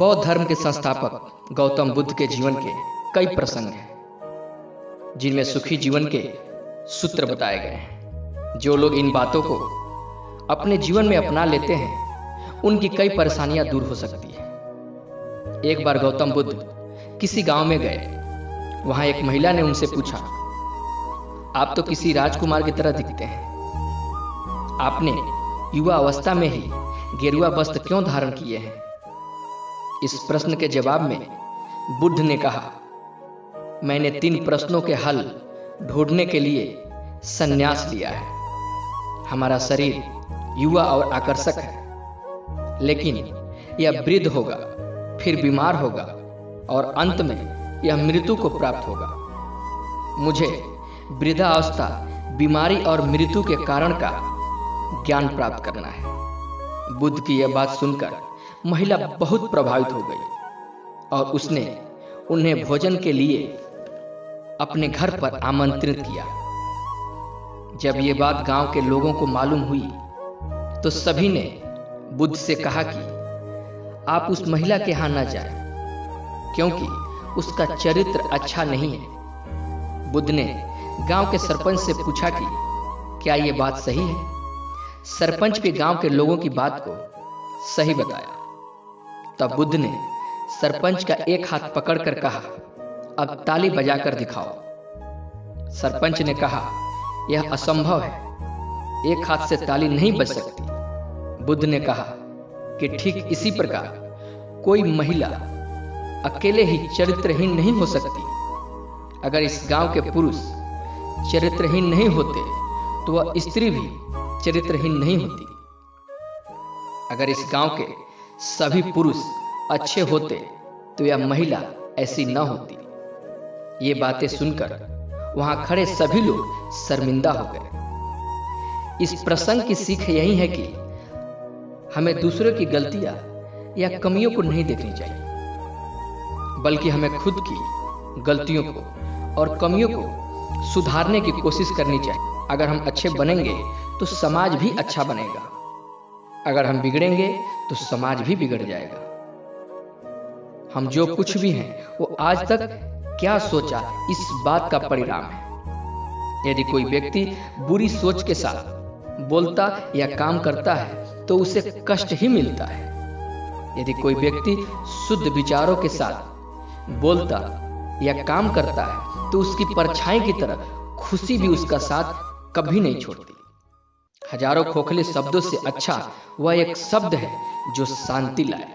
बौद्ध धर्म के संस्थापक गौतम बुद्ध के जीवन के कई प्रसंग हैं जिनमें सुखी जीवन के सूत्र बताए गए हैं। जो लोग इन बातों को अपने जीवन में अपना लेते हैं उनकी कई परेशानियां दूर हो सकती है। एक बार गौतम बुद्ध किसी गांव में गए। वहां एक महिला ने उनसे पूछा, आप तो किसी राजकुमार की तरह दिखते हैं, आपने युवा अवस्था में ही गेरुआ वस्त्र क्यों धारण किए हैं? इस प्रश्न के जवाब में बुद्ध ने कहा, मैंने 3 प्रश्नों के हल ढूंढने के लिए संन्यास लिया है। हमारा शरीर युवा और आकर्षक है, लेकिन यह वृद्ध होगा, फिर बीमार होगा और अंत में यह मृत्यु को प्राप्त होगा। मुझे वृद्धावस्था, बीमारी और मृत्यु के कारण का ज्ञान प्राप्त करना है। बुद्ध की यह बात सुनकर महिला बहुत प्रभावित हो गई और उसने उन्हें भोजन के लिए अपने घर पर आमंत्रित किया। जब यह बात गांव के लोगों को मालूम हुई तो सभी ने बुद्ध से कहा कि आप उस महिला के यहां न जाएं, क्योंकि उसका चरित्र अच्छा नहीं है। बुद्ध ने गांव के सरपंच से पूछा कि क्या यह बात सही है? सरपंच के गांव के लोगों की बात को सही बताया। तब बुद्ध ने सरपंच का एक हाथ पकड़कर कहा, अब ताली बजाकर दिखाओ। सरपंच ने कहा, यह असंभव है, एक हाथ से ताली नहीं बज सकती। बुद्ध ने कहा कि ठीक इसी प्रकार कोई महिला अकेले ही चरित्रहीन नहीं हो सकती। अगर इस गांव के पुरुष चरित्रहीन नहीं होते तो वह स्त्री भी चरित्रहीन नहीं होती। अगर इस गांव के सभी पुरुष अच्छे होते तो यह महिला ऐसी न होती। ये बातें सुनकर वहां खड़े सभी लोग शर्मिंदा हो गए। इस प्रसंग की सीख यही है कि हमें दूसरों की गलतियां या कमियों को नहीं देखनी चाहिए, बल्कि हमें खुद की गलतियों को और कमियों को सुधारने की कोशिश करनी चाहिए। अगर हम अच्छे बनेंगे तो समाज भी अच्छा बनेगा, अगर हम बिगड़ेंगे तो समाज भी बिगड़ जाएगा। हम जो कुछ भी हैं वो आज तक क्या सोचा इस बात का परिणाम है। यदि कोई व्यक्ति बुरी सोच के साथ बोलता या काम करता है तो उसे कष्ट ही मिलता है। यदि कोई व्यक्ति शुद्ध विचारों के साथ बोलता या काम करता है तो उसकी परछाई की तरह खुशी भी उसका साथ कभी नहीं छोड़ती। हजारों खोखले शब्दों से अच्छा वह एक शब्द है जो शांति लाए।